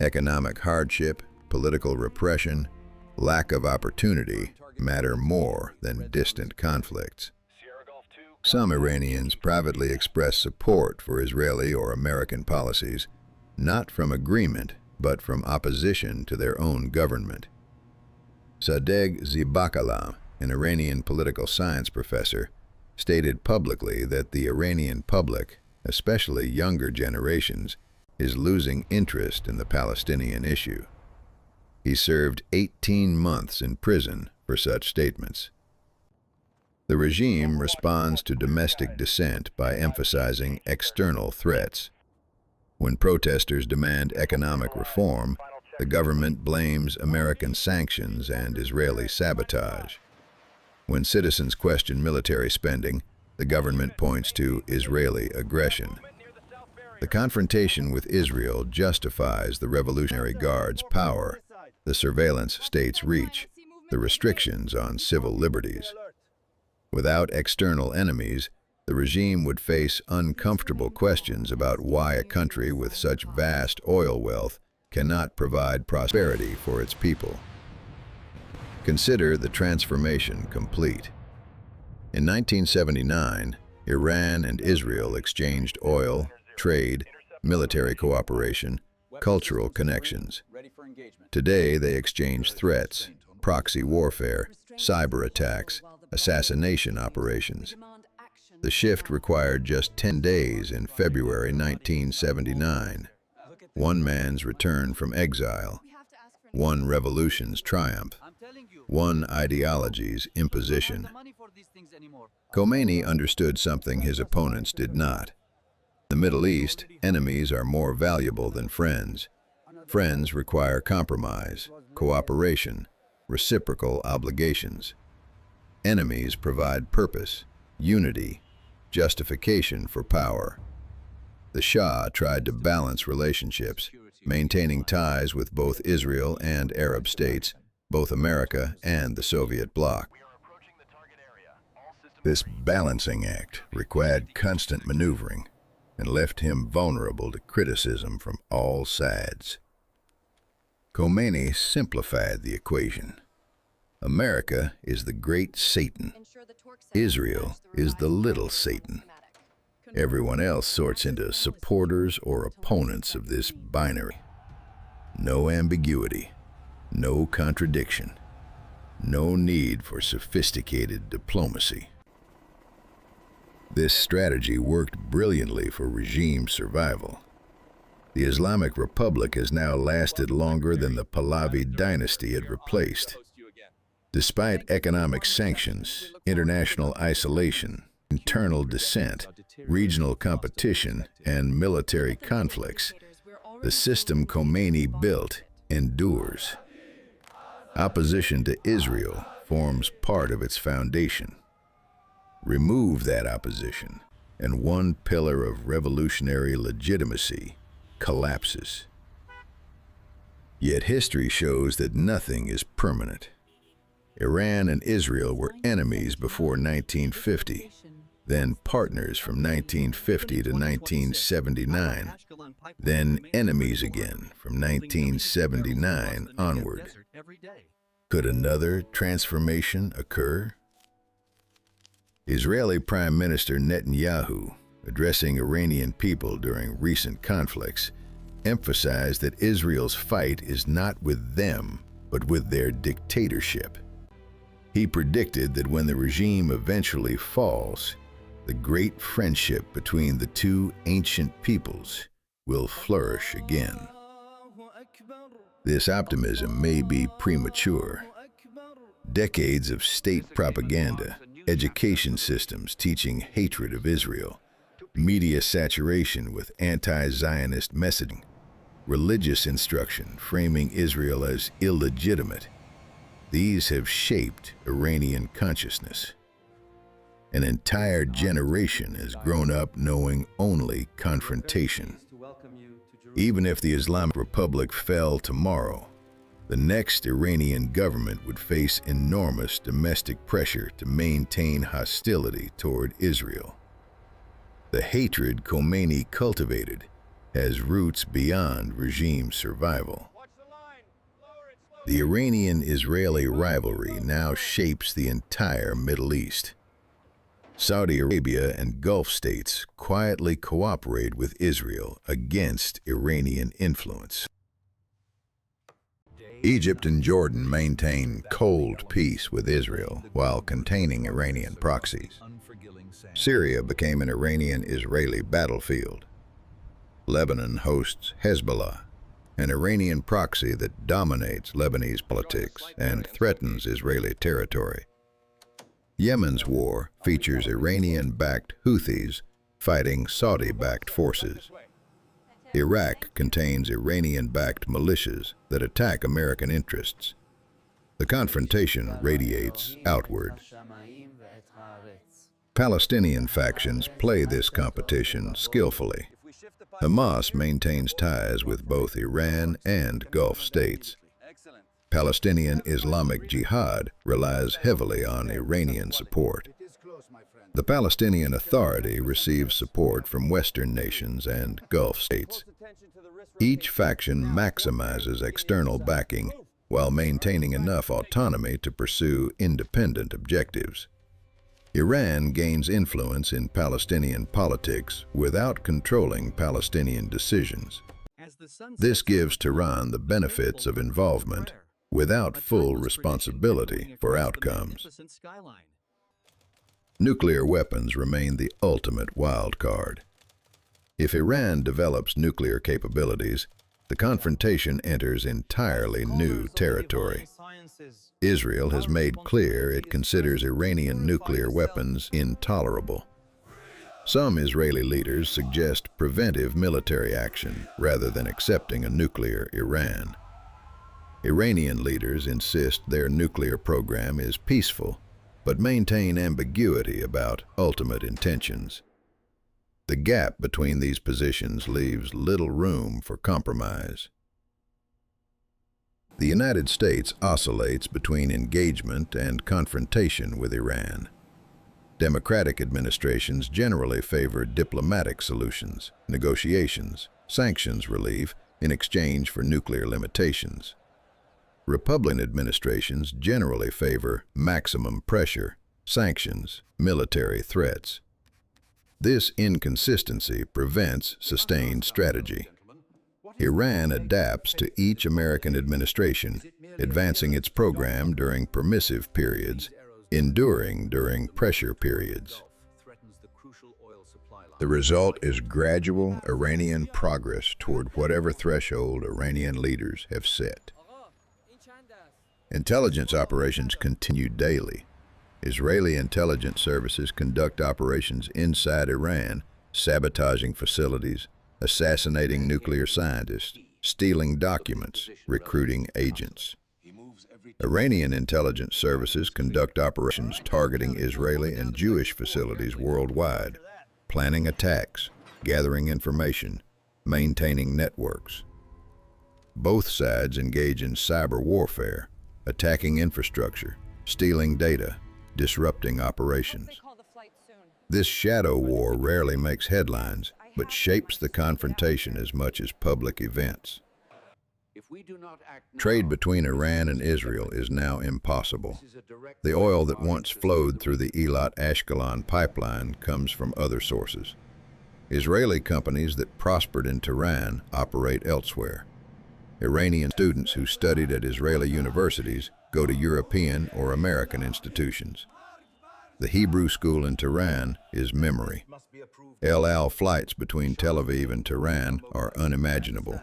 Economic hardship, political repression, lack of opportunity matter more than distant conflicts. Some Iranians privately express support for Israeli or American policies, not from agreement, but from opposition to their own government. Sadegh Zibakalam, an Iranian political science professor, stated publicly that the Iranian public, especially younger generations, is losing interest in the Palestinian issue. He served 18 months in prison for such statements. The regime responds to domestic dissent by emphasizing external threats. When protesters demand economic reform, the government blames American sanctions and Israeli sabotage. When citizens question military spending, the government points to Israeli aggression. The confrontation with Israel justifies the Revolutionary Guard's power, the surveillance state's reach, the restrictions on civil liberties. Without external enemies, the regime would face uncomfortable questions about why a country with such vast oil wealth cannot provide prosperity for its people. Consider the transformation complete. In 1979, Iran and Israel exchanged oil, trade, military cooperation, cultural connections. Today, they exchange threats, proxy warfare, cyber attacks, assassination operations. The shift required just 10 days in February 1979. One man's return from exile, one revolution's triumph, one ideology's imposition. Khomeini understood something his opponents did not. In the Middle East, enemies are more valuable than friends. Friends require compromise, cooperation, reciprocal obligations. Enemies provide purpose, unity, justification for power. The Shah tried to balance relationships, maintaining ties with both Israel and Arab states, both America and the Soviet bloc. This balancing act required constant maneuvering and left him vulnerable to criticism from all sides. Khomeini simplified the equation. America is the great Satan. Israel is the little Satan. Everyone else sorts into supporters or opponents of this binary. No ambiguity, no contradiction, no need for sophisticated diplomacy. This strategy worked brilliantly for regime survival. The Islamic Republic has now lasted longer than the Pahlavi dynasty it replaced. Despite economic sanctions, international isolation, internal dissent, regional competition, and military conflicts, the system Khomeini built endures. Opposition to Israel forms part of its foundation. Remove that opposition, and one pillar of revolutionary legitimacy collapses. Yet history shows that nothing is permanent. Iran and Israel were enemies before 1950, then partners from 1950 to 1979, then enemies again from 1979 onward. Could another transformation occur? Israeli Prime Minister Netanyahu, addressing Iranian people during recent conflicts, emphasized that Israel's fight is not with them, but with their dictatorship. He predicted that when the regime eventually falls, the great friendship between the two ancient peoples will flourish again. This optimism may be premature. Decades of state propaganda, education systems teaching hatred of Israel, media saturation with anti-Zionist messaging, religious instruction framing Israel as illegitimate. These have shaped Iranian consciousness. An entire generation has grown up knowing only confrontation. Even if the Islamic Republic fell tomorrow, the next Iranian government would face enormous domestic pressure to maintain hostility toward Israel. The hatred Khomeini cultivated has roots beyond regime survival. The Iranian-Israeli rivalry now shapes the entire Middle East. Saudi Arabia and Gulf states quietly cooperate with Israel against Iranian influence. Egypt and Jordan maintain cold peace with Israel while containing Iranian proxies. Syria became an Iranian-Israeli battlefield. Lebanon hosts Hezbollah, an Iranian proxy that dominates Lebanese politics and threatens Israeli territory. Yemen's war features Iranian-backed Houthis fighting Saudi-backed forces. Iraq contains Iranian-backed militias that attack American interests. The confrontation radiates outward. Palestinian factions play this competition skillfully. Hamas maintains ties with both Iran and Gulf states. Palestinian Islamic Jihad relies heavily on Iranian support. The Palestinian Authority receives support from Western nations and Gulf states. Each faction maximizes external backing while maintaining enough autonomy to pursue independent objectives. Iran gains influence in Palestinian politics without controlling Palestinian decisions. This gives Tehran the benefits of involvement without full responsibility for outcomes. Nuclear weapons remain the ultimate wild card. If Iran develops nuclear capabilities, the confrontation enters entirely new territory. Israel has made clear it considers Iranian nuclear weapons intolerable. Some Israeli leaders suggest preventive military action rather than accepting a nuclear Iran. Iranian leaders insist their nuclear program is peaceful, but maintain ambiguity about ultimate intentions. The gap between these positions leaves little room for compromise. The United States oscillates between engagement and confrontation with Iran. Democratic administrations generally favor diplomatic solutions, negotiations, sanctions relief in exchange for nuclear limitations. Republican administrations generally favor maximum pressure, sanctions, military threats. This inconsistency prevents sustained strategy. Iran adapts to each American administration, advancing its program during permissive periods, enduring during pressure periods. The result is gradual Iranian progress toward whatever threshold Iranian leaders have set. Intelligence operations continue daily. Israeli intelligence services conduct operations inside Iran, sabotaging facilities, assassinating nuclear scientists, stealing documents, recruiting agents. Iranian intelligence services conduct operations targeting Israeli and Jewish facilities worldwide, planning attacks, gathering information, maintaining networks. Both sides engage in cyber warfare, attacking infrastructure, stealing data, disrupting operations. This shadow war rarely makes headlines, but shapes the confrontation as much as public events. Trade between Iran and Israel is now impossible. The oil that once flowed through the Eilat-Ashkelon pipeline comes from other sources. Israeli companies that prospered in Tehran operate elsewhere. Iranian students who studied at Israeli universities go to European or American institutions. The Hebrew school in Tehran is memory. El Al flights between Tel Aviv and Tehran are unimaginable.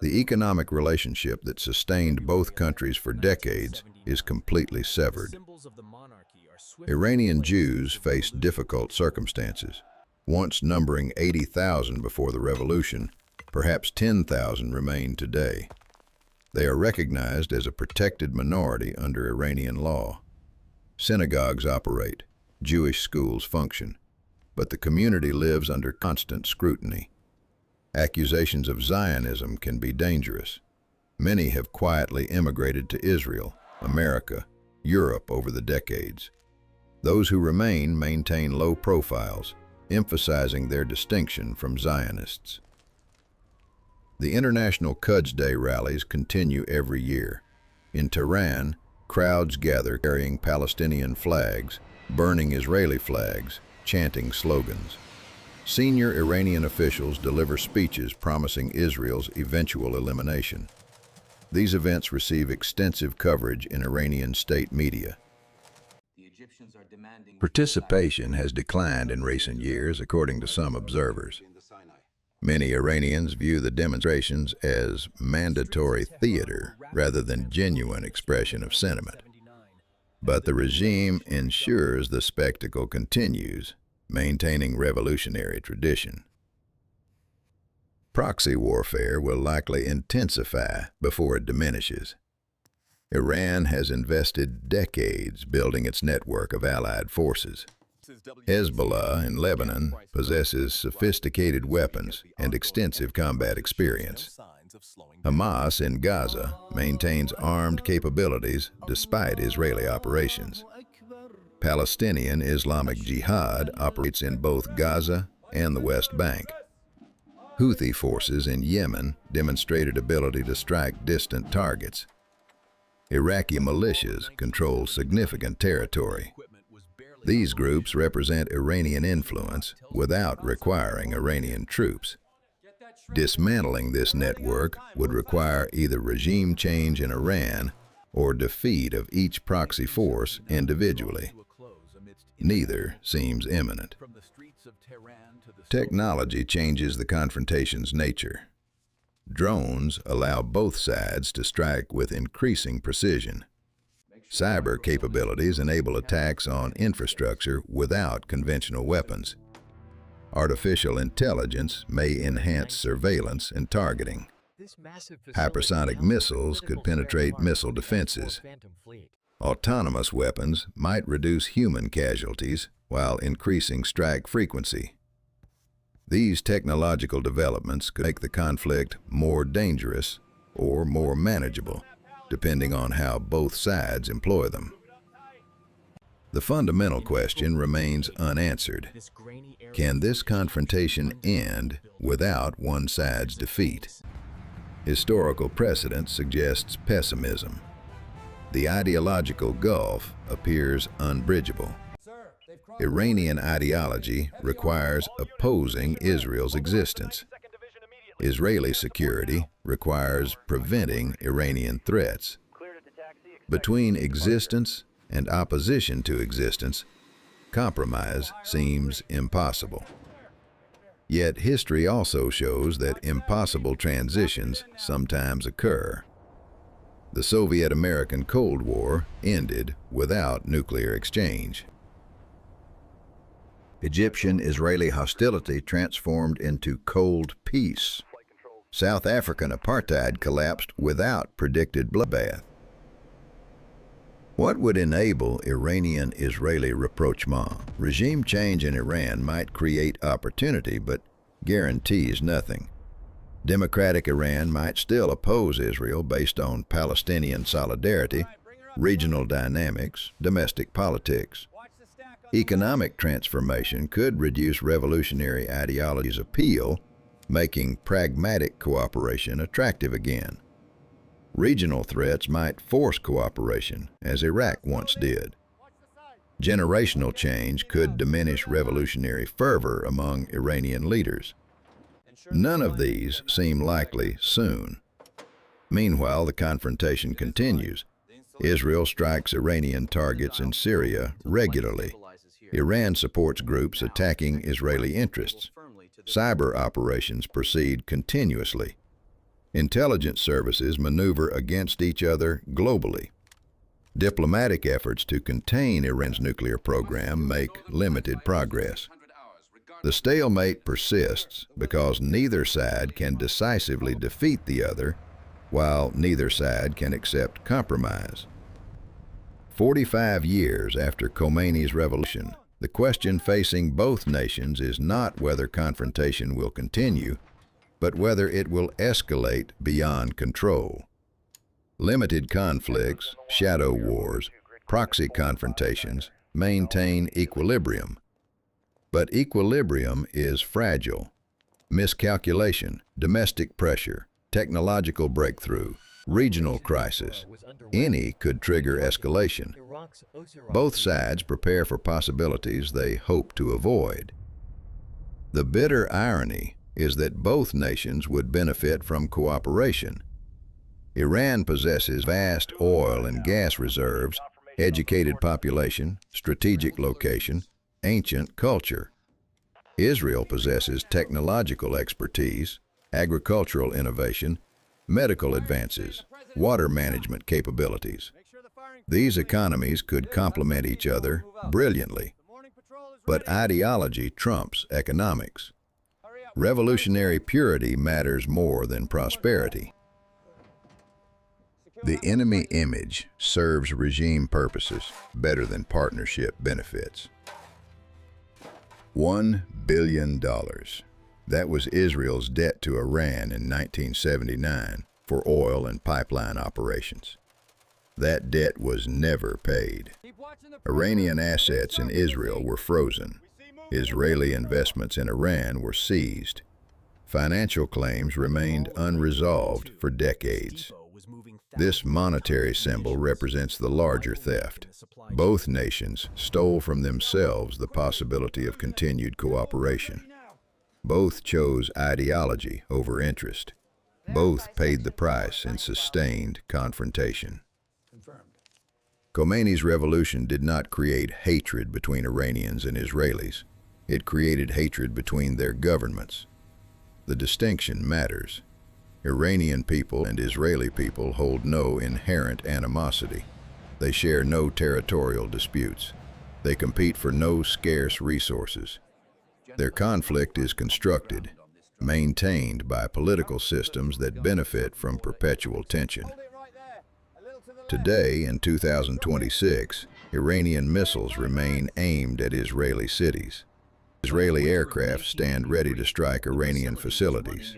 The economic relationship that sustained both countries for decades is completely severed. Iranian Jews face difficult circumstances. Once numbering 80,000 before the revolution, perhaps 10,000 remain today. They are recognized as a protected minority under Iranian law. Synagogues operate, Jewish schools function, but the community lives under constant scrutiny. Accusations of Zionism can be dangerous. Many have quietly immigrated to Israel, America, Europe over the decades. Those who remain maintain low profiles, emphasizing their distinction from Zionists. The International Quds Day rallies continue every year. In Tehran, crowds gather carrying Palestinian flags, burning Israeli flags, chanting slogans. Senior Iranian officials deliver speeches promising Israel's eventual elimination. These events receive extensive coverage in Iranian state media. Participation has declined in recent years, according to some observers. Many Iranians view the demonstrations as mandatory theater rather than genuine expression of sentiment. But the regime ensures the spectacle continues, maintaining revolutionary tradition. Proxy warfare will likely intensify before it diminishes. Iran has invested decades building its network of allied forces. Hezbollah in Lebanon possesses sophisticated weapons and extensive combat experience. Hamas in Gaza maintains armed capabilities despite Israeli operations. Palestinian Islamic Jihad operates in both Gaza and the West Bank. Houthi forces in Yemen demonstrated ability to strike distant targets. Iraqi militias control significant territory. These groups represent Iranian influence without requiring Iranian troops. Dismantling this network would require either regime change in Iran or defeat of each proxy force individually. Neither seems imminent. Technology changes the confrontation's nature. Drones allow both sides to strike with increasing precision. Cyber capabilities enable attacks on infrastructure without conventional weapons. Artificial intelligence may enhance surveillance and targeting. Hypersonic missiles could penetrate missile defenses. Autonomous weapons might reduce human casualties while increasing strike frequency. These technological developments could make the conflict more dangerous or more manageable, depending on how both sides employ them. The fundamental question remains unanswered. Can this confrontation end without one side's defeat? Historical precedent suggests pessimism. The ideological gulf appears unbridgeable. Iranian ideology requires opposing Israel's existence. Israeli security requires preventing Iranian threats. Between existence and opposition to existence, compromise seems impossible. Yet history also shows that impossible transitions sometimes occur. The Soviet-American Cold War ended without nuclear exchange. Egyptian-Israeli hostility transformed into Cold Peace. South African apartheid collapsed without predicted bloodbath. What would enable Iranian-Israeli rapprochement? Regime change in Iran might create opportunity, but guarantees nothing. Democratic Iran might still oppose Israel based on Palestinian solidarity, regional dynamics, domestic politics. Economic transformation could reduce revolutionary ideology's appeal, making pragmatic cooperation attractive again. Regional threats might force cooperation, as Iraq once did. Generational change could diminish revolutionary fervor among Iranian leaders. None of these seem likely soon. Meanwhile, the confrontation continues. Israel strikes Iranian targets in Syria regularly. Iran supports groups attacking Israeli interests. Cyber operations proceed continuously. Intelligence services maneuver against each other globally. Diplomatic efforts to contain Iran's nuclear program make limited progress. The stalemate persists because neither side can decisively defeat the other, while neither side can accept compromise. 45 years after Khomeini's revolution, the question facing both nations is not whether confrontation will continue, but whether it will escalate beyond control. Limited conflicts, shadow wars, proxy confrontations maintain equilibrium. But equilibrium is fragile. Miscalculation, domestic pressure, technological breakthrough, regional crisis, any could trigger escalation. Both sides prepare for possibilities they hope to avoid. The bitter irony is that both nations would benefit from cooperation. Iran possesses vast oil and gas reserves, educated population, strategic location, ancient culture. Israel possesses technological expertise, agricultural innovation, medical advances, water management capabilities. These economies could complement each other brilliantly. But ideology trumps economics. Revolutionary purity matters more than prosperity. The enemy image serves regime purposes better than partnership benefits. $1 billion. That was Israel's debt to Iran in 1979 for oil and pipeline operations. That debt was never paid. Iranian assets in Israel were frozen. Israeli investments in Iran were seized. Financial claims remained unresolved for decades. This monetary symbol represents the larger theft. Both nations stole from themselves the possibility of continued cooperation. Both chose ideology over interest. Both paid the price in sustained confrontation. Khomeini's revolution did not create hatred between Iranians and Israelis. It created hatred between their governments. The distinction matters. Iranian people and Israeli people hold no inherent animosity. They share no territorial disputes. They compete for no scarce resources. Their conflict is constructed, maintained by political systems that benefit from perpetual tension. Today, in 2026, Iranian missiles remain aimed at Israeli cities. Israeli aircraft stand ready to strike Iranian facilities.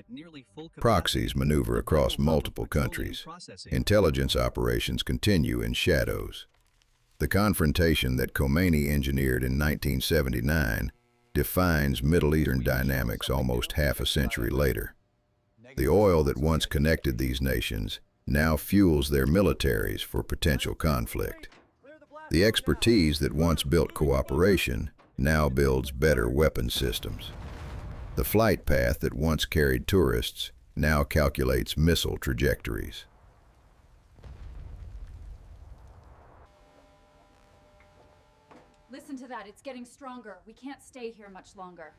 Proxies maneuver across multiple countries. Intelligence operations continue in shadows. The confrontation that Khomeini engineered in 1979 defines Middle Eastern dynamics almost half a century later. The oil that once connected these nations now fuels their militaries for potential conflict. The expertise that once built cooperation now builds better weapon systems. The flight path that once carried tourists now calculates missile trajectories. Listen to that, it's getting stronger. We can't stay here much longer.